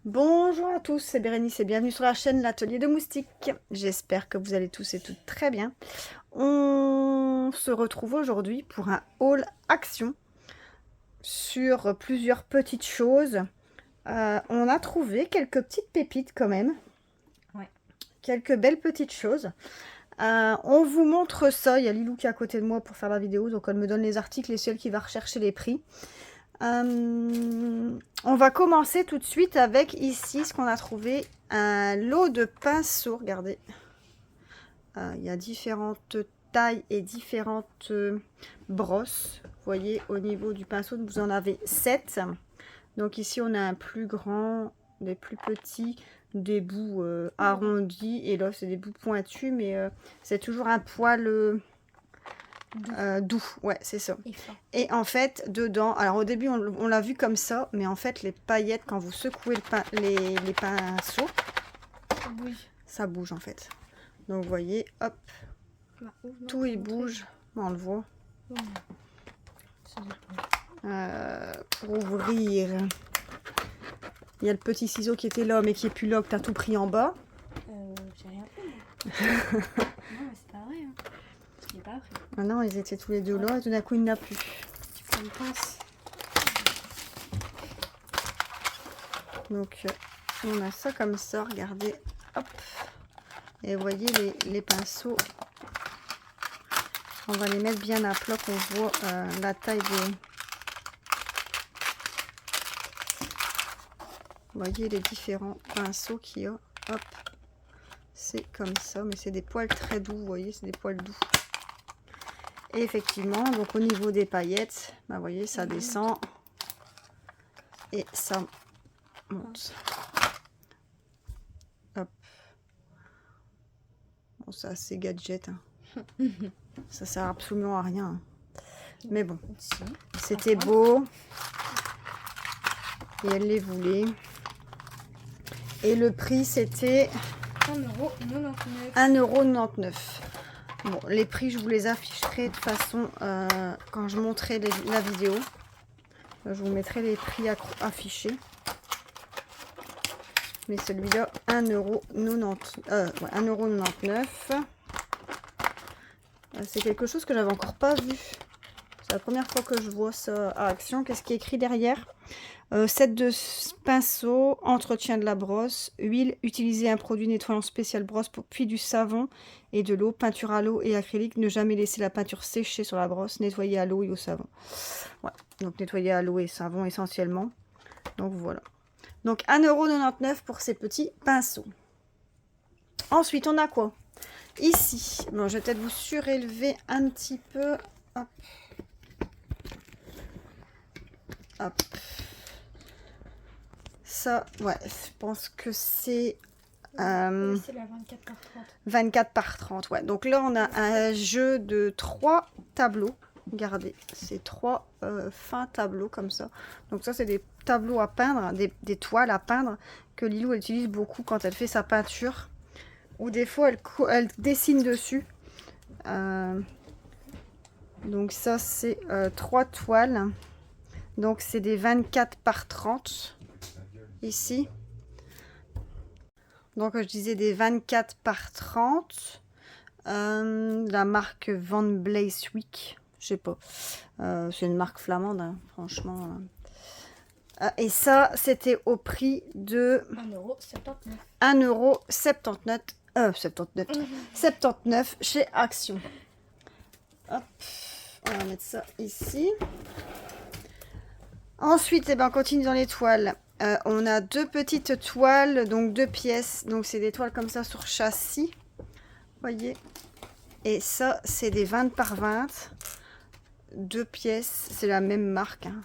Bonjour à tous, c'est Bérénice et bienvenue sur la chaîne L'Atelier de Moustiques. J'espère que vous allez tous et toutes très bien. On se retrouve aujourd'hui pour un haul action sur plusieurs petites choses. On a trouvé quelques petites pépites quand même. Ouais. Quelques belles petites choses. On vous montre ça. Il y a Lilou qui est à côté de moi pour faire la vidéo, donc elle me donne les articles et c'est elle qui va rechercher les prix. On va commencer tout de suite avec ici ce qu'on a trouvé, un lot de pinceaux. Regardez, il y a différentes tailles et différentes brosses. Vous voyez, au niveau du pinceau, vous en avez 7. Donc ici on a un plus grand, des plus petits, des bouts arrondis, et là c'est des bouts pointus, mais c'est toujours un poil doux, ouais, c'est ça. Et en fait, dedans, alors au début, on l'a vu comme ça, mais en fait, les paillettes, quand vous secouez les pinceaux, ça bouge en fait. Donc, vous voyez, hop, tout il bouge. On le voit. Pour ouvrir, il y a le petit ciseau qui était là, mais qui est plus là, que tu as tout pris en bas. J'ai rien fait. Non, mais c'est pas vrai. Hein. Je l'ai pas appris. Ah non, ils étaient tous les deux là, et tout d'un coup, il n'y en a plus. Tu prends une pince. Donc, on a ça comme ça, regardez, hop. Et vous voyez les pinceaux, on va les mettre bien à plat qu'on voit la taille des... Vous voyez les différents pinceaux qu'il y a, hop. C'est comme ça, mais c'est des poils très doux, vous voyez, c'est des poils doux. Et effectivement, donc au niveau des paillettes, bah, vous voyez, ça descend et ça monte. Hop. Bon, ça c'est gadget. Hein. Ça sert absolument à rien. Hein. Mais bon, c'était beau. Et elle les voulait. Et le prix c'était 1,99 €. Bon, les prix, je vous les afficherai de toute façon quand je montrerai la vidéo. Je vous mettrai les prix affichés. Mais celui-là, 1,99 €. C'est quelque chose que j'avais encore pas vu. C'est la première fois que je vois ça à action. Qu'est-ce qui est écrit derrière? Set de pinceau, entretien de la brosse, huile, utiliser un produit nettoyant spécial brosse, puis du savon et de l'eau, peinture à l'eau et acrylique, ne jamais laisser la peinture sécher sur la brosse, nettoyer à l'eau et au savon. Ouais, donc nettoyer à l'eau et savon essentiellement. Donc voilà. Donc 1,99 € pour ces petits pinceaux. Ensuite, on a quoi? Ici, bon, je vais peut-être vous surélever un petit peu. Hop. Hop. Ça, ouais, je pense que c'est... c'est la 24 par 30. 24 par 30, ouais. Donc là, on a un jeu de 3 tableaux. Regardez, c'est 3 fins tableaux comme ça. Donc ça, c'est des tableaux à peindre, des toiles à peindre que Lilou elle utilise beaucoup quand elle fait sa peinture. Ou des fois, elle dessine dessus. Donc ça, c'est 3 toiles. Donc c'est des 24 par 30 ici. Donc je disais des 24 par 30. La marque Van Bleiswijk, je sais pas. C'est une marque flamande, hein, franchement. Et ça, c'était au prix de 1,79 €. 79 chez Action. Hop, on va mettre ça ici. Ensuite, eh ben, on continue dans les toiles. On a 2 petites toiles, donc 2 pièces. Donc c'est des toiles comme ça sur châssis. Voyez. Et ça, c'est des 20 par 20. 2 pièces, c'est la même marque. Hein.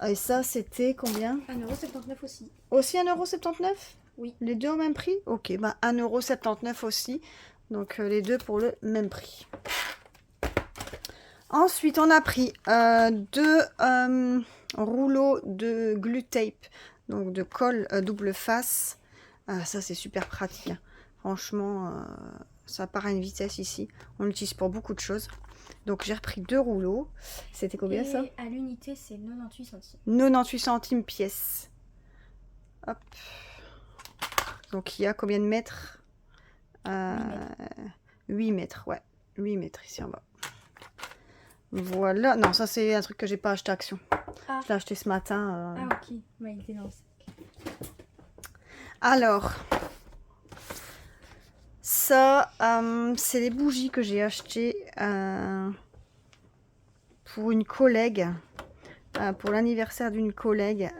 Et ça, c'était combien? 1,79 € aussi. Aussi 1,79 €? Oui. Les deux au même prix? Ok, bah 1,79 € aussi. Donc les deux pour le même prix. Ensuite, on a pris 2 rouleaux de glue tape, donc de colle double face. Ça, c'est super pratique. Hein. Franchement, ça part à une vitesse ici. On l'utilise pour beaucoup de choses. Donc, j'ai repris 2 rouleaux. C'était combien ça? À l'unité, c'est 98 centimes. 98 centimes pièce. Hop. Donc il y a combien de mètres? 8 mètres, ouais. 8 mètres ici en bas. Voilà. Non, ça c'est un truc que j'ai pas acheté à Action. Ah. Je l'ai acheté ce matin. Ah ok, ouais, il était dans le sac. Alors, ça, c'est des bougies que j'ai achetées pour une collègue, pour l'anniversaire d'une collègue.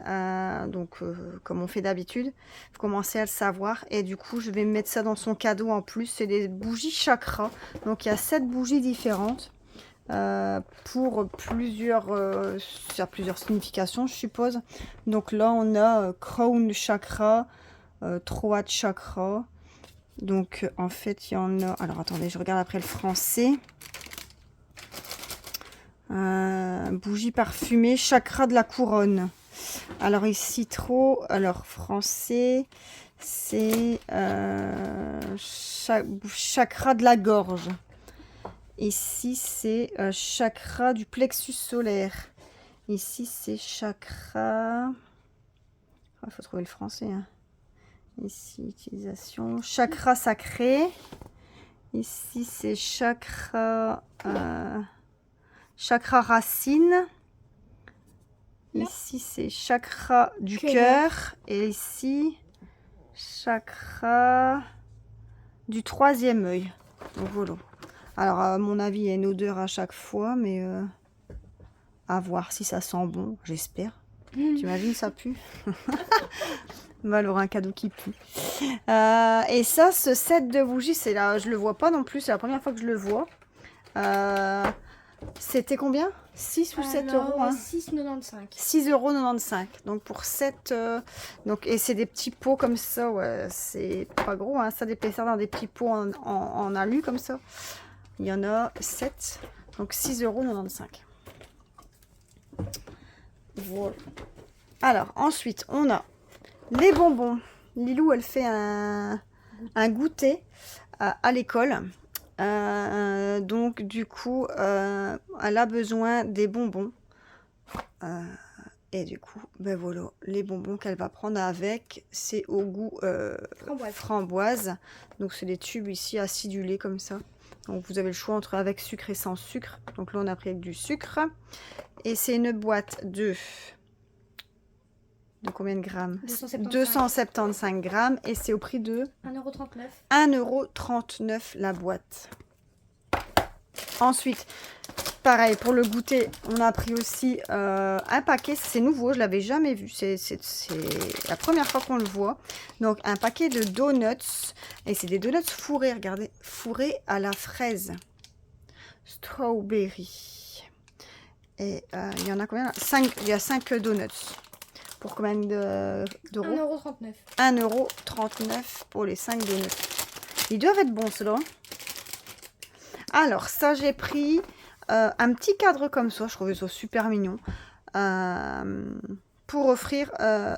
Donc, comme on fait d'habitude, vous commencez à le savoir. Et du coup, je vais mettre ça dans son cadeau en plus. C'est des bougies chakra. Donc, il y a 7 bougies différentes. Pour plusieurs significations, je suppose. Donc là, on a Crown Chakra, Throat Chakra. Donc en fait, il y en a... Alors attendez, je regarde après le français. Bougie parfumée, Chakra de la couronne. Alors ici, alors français, c'est Chakra de la gorge. Ici, c'est chakra du plexus solaire. Ici, c'est chakra... Il faut trouver le français. Hein. Ici, utilisation. Chakra sacré. Ici, c'est chakra... chakra racine. Ici, c'est chakra du cœur. Et ici, chakra du 3e œil. Donc voilà. Alors, à mon avis, il y a une odeur à chaque fois, mais à voir si ça sent bon, j'espère. Tu imagines, ça pue. On va avoir un cadeau qui pue. Et ça, ce set de bougies, c'est là, je le vois pas non plus, c'est la première fois que je le vois. C'était combien? 6 ou 7 euros hein? 6,95. 6,95 €. Donc pour 7... donc, et c'est des petits pots comme ça, ouais, c'est pas gros, hein, ça d'épaisseur dans des petits pots en alu comme ça. Il y en a 7, donc 6,95 €. Voilà. Alors, ensuite, on a les bonbons. Lilou, elle fait un goûter à l'école. Donc, du coup, elle a besoin des bonbons. Et du coup, ben voilà, les bonbons qu'elle va prendre avec, c'est au goût framboise. Donc, c'est des tubes ici acidulés comme ça. Donc vous avez le choix entre avec sucre et sans sucre. Donc là on a pris avec du sucre. Et c'est une boîte de combien de grammes? 275 grammes. Et c'est au prix de 1,39 €. 1,39 € la boîte. Ensuite, pareil pour le goûter, on a pris aussi un paquet. C'est nouveau, je l'avais jamais vu. C'est la première fois qu'on le voit. Donc un paquet de donuts. Et c'est des donuts fourrés, regardez, fourrés à la fraise. Strawberry. Et il y en a combien? 5, il y a 5 donuts. Pour combien d'euros? 1,39 €. 1,39 € pour les 5 donuts. Ils doivent être bons ceux-là. Alors ça j'ai pris un petit cadre comme ça. Je trouvais ça super mignon. Pour offrir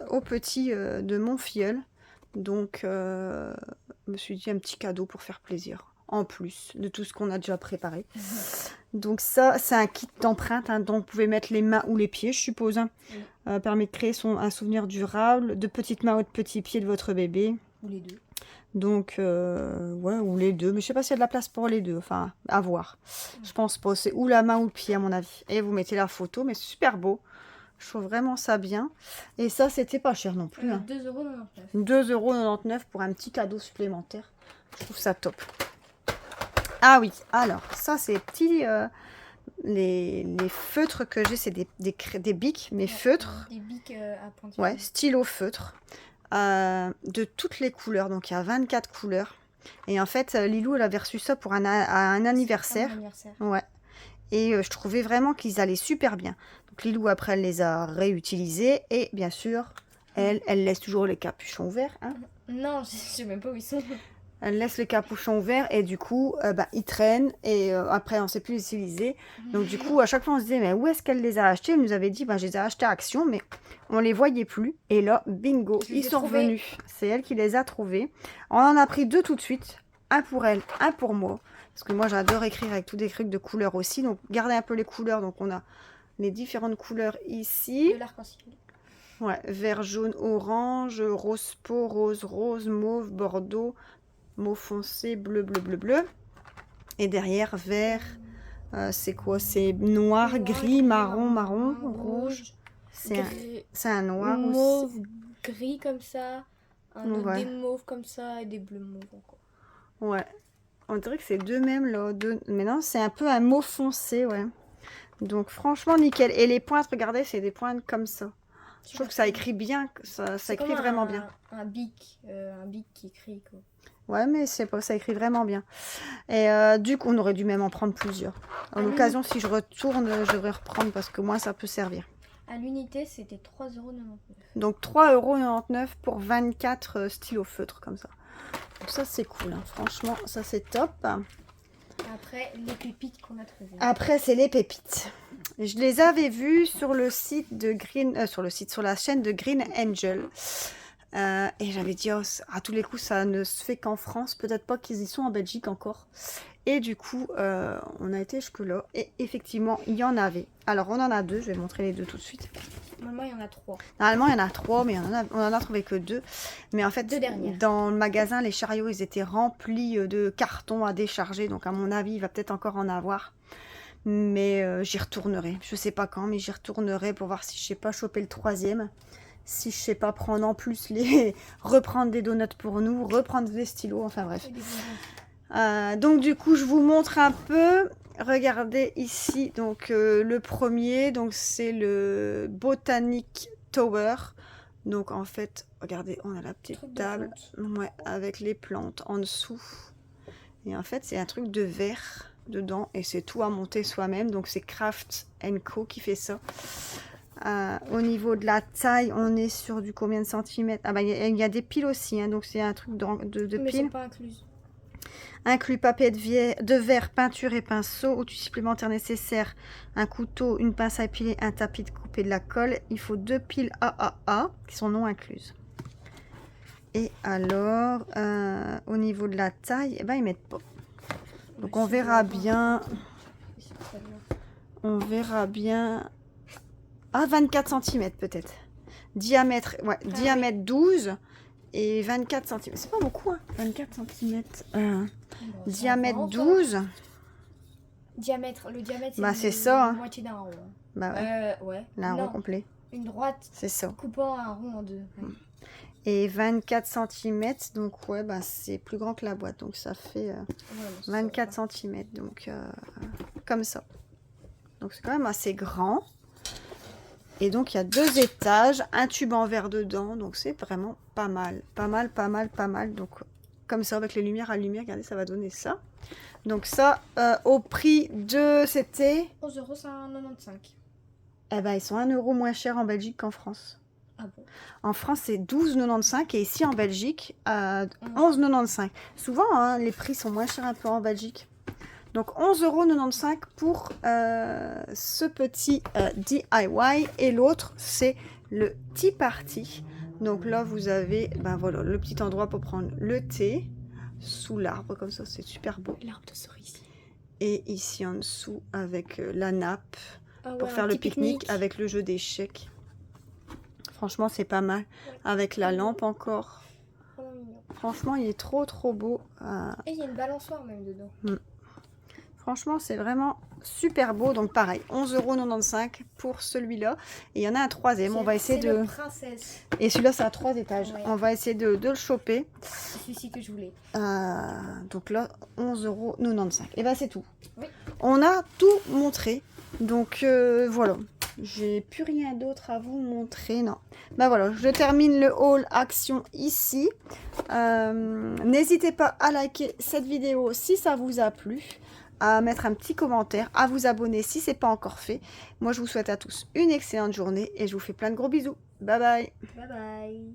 au petit de mon filleul. Donc je me suis dit un petit cadeau pour faire plaisir. En plus de tout ce qu'on a déjà préparé. Donc ça, c'est un kit d'empreinte. Hein, donc vous pouvez mettre les mains ou les pieds, je suppose. Hein. Permet de créer un souvenir durable de petites mains ou de petits pieds de votre bébé. Ou les deux. Donc, ouais, ou les deux. Mais je sais pas s'il y a de la place pour les deux. Enfin, à voir. Je pense pas. C'est ou la main ou le pied, à mon avis. Et vous mettez la photo. Mais c'est super beau. Je trouve vraiment ça bien. Et ça, c'était pas cher non plus. Hein. 2,99 €. 2,99 € pour un petit cadeau supplémentaire. Je trouve ça top. Ah oui, alors, ça, c'est petits... les feutres que j'ai, c'est des bics, mais feutres. Des bics à pointure. Ouais, stylo feutre. De toutes les couleurs. Donc, il y a 24 couleurs. Et en fait, Lilou, elle avait reçu ça pour un anniversaire. Ouais. Et je trouvais vraiment qu'ils allaient super bien. Donc, Lilou, après, elle les a réutilisés. Et bien sûr, elle laisse toujours les capuchons ouverts. Hein. Non, je sais même pas où ils sont. Elle laisse les capuchons ouverts et du coup, ils traînent et après, on ne sait plus les utiliser. Donc du coup, à chaque fois, on se disait, mais où est-ce qu'elle les a achetés? Elle nous avait dit, je les ai achetés à Action, mais on ne les voyait plus. Et là, bingo, ils sont revenus. C'est elle qui les a trouvés. On en a pris 2 tout de suite. Un pour elle, un pour moi. Parce que moi, j'adore écrire avec tous des trucs de couleurs aussi. Donc, gardez un peu les couleurs. Donc, on a les différentes couleurs ici. De l'arc-en-ciel. Ouais, vert, jaune, orange, rose peau, rose, rose, mauve, bordeaux, mauve foncé, bleu, bleu, bleu, bleu. Et derrière, vert, c'est quoi? C'est noir, gris, marron, marron, rouge. C'est un noir mauve, aussi. gris comme ça, Ouais. des mauves comme ça et des bleus mauves encore. Ouais. On dirait que c'est deux mêmes là. Mais non, c'est un peu un mauve foncé, ouais. Donc franchement, nickel. Et les pointes, regardez, c'est des pointes comme ça. Je trouve que ça écrit bien, ça écrit vraiment bien. Un bic qui écrit quoi. Ouais, mais c'est pas, ça écrit vraiment bien. Et du coup, on aurait dû même en prendre plusieurs. En l'occasion, si je retourne, je devrais reprendre parce que moi, ça peut servir. À l'unité, c'était 3,99 €. Donc 3,99 € pour 24 stylos feutres comme ça. Donc ça, c'est cool. Hein. Franchement, ça, c'est top. Après, les pépites qu'on a trouvées. Après, c'est les pépites. Je les avais vues sur le site de sur la chaîne de Green Angel. Et j'avais dit, oh, à tous les coups, ça ne se fait qu'en France. Peut-être pas qu'ils y sont en Belgique encore. Et du coup, on a été jusque-là. Et effectivement, il y en avait. Alors, on en a deux. Je vais montrer les deux tout de suite. Normalement, il y en a 3. Normalement, il y en a 3, mais on en a trouvé que 2. Mais en fait, dans le magasin, les chariots, ils étaient remplis de cartons à décharger. Donc, à mon avis, il va peut-être encore en avoir. Mais j'y retournerai. Je sais pas quand, mais j'y retournerai pour voir si je sais pas choper le 3e. Si je sais pas prendre en plus reprendre des donuts pour nous, reprendre des stylos, enfin bref. Donc du coup, je vous montre un peu. Regardez ici, donc le premier, donc c'est le Botanic Tower. Donc en fait, regardez, on a la petite table, ouais, avec les plantes en dessous. Et en fait, c'est un truc de verre dedans et c'est tout à monter soi-même. Donc c'est Craft & Co qui fait ça. Au niveau de la taille, on est sur du combien de centimètres? Ah bah il y a des piles aussi, hein, donc c'est un truc de mais piles. c'est pas inclus. Inclus papier de verre, peinture et pinceau. Outils supplémentaires nécessaires: un couteau, une pince à épiler, un tapis de couper, de la colle. Il faut 2 piles AAA qui sont non incluses. Et alors, au niveau de la taille, eh ben, ils mettent pas. Donc on verra bien. On verra bien. Ah, 24 cm peut-être. Diamètre, ouais, diamètre 12 et 24 cm. C'est pas beaucoup, hein, 24 cm. Diamètre 12. Le diamètre, c'est ça. Hein. Moitié d'un rond. Bah ouais. Un rond complet. Une droite. C'est ça. Coupant un rond en deux. Ouais. Et 24 cm, donc ouais, bah, c'est plus grand que la boîte. Donc ça fait 24 cm. Donc comme ça. Donc c'est quand même assez grand. Et donc, il y a 2 étages, un tube en verre dedans. Donc, c'est vraiment pas mal. Pas mal, pas mal, pas mal. Donc, comme ça, avec les lumières allumées, regardez, ça va donner ça. Donc, ça, au prix de... C'était 11,95 €. Eh ben, ils sont 1 € moins chers en Belgique qu'en France. Ah bon? En France, c'est 12,95 € et ici, en Belgique, 11,95 €. Souvent, hein, les prix sont moins chers un peu en Belgique. Donc 11,95 € pour ce petit DIY. Et l'autre, c'est le Tea Party. Donc là, vous avez voilà, le petit endroit pour prendre le thé sous l'arbre. Comme ça, c'est super beau. L'arbre de cerise. Et ici en dessous, avec la nappe pour faire le pique-nique avec le jeu d'échecs. Franchement, c'est pas mal. Avec la lampe encore. Franchement, il est trop, trop beau. Et il y a une balançoire même dedans. Franchement, c'est vraiment super beau. Donc pareil, 11,95 € pour celui-là. Et il y en a un 3e. On va essayer de... le princesse. Et celui-là, c'est à 3 étages. Ouais. On va essayer de le choper. C'est celui-ci que je voulais. Donc là, 11,95 €. Et ben c'est tout. Oui. On a tout montré. Donc voilà. J'ai plus rien d'autre à vous montrer. Non. Ben voilà, je termine le haul action ici. N'hésitez pas à liker cette vidéo si ça vous a plu, à mettre un petit commentaire, à vous abonner si ce n'est pas encore fait. Moi, je vous souhaite à tous une excellente journée et je vous fais plein de gros bisous. Bye bye. Bye bye.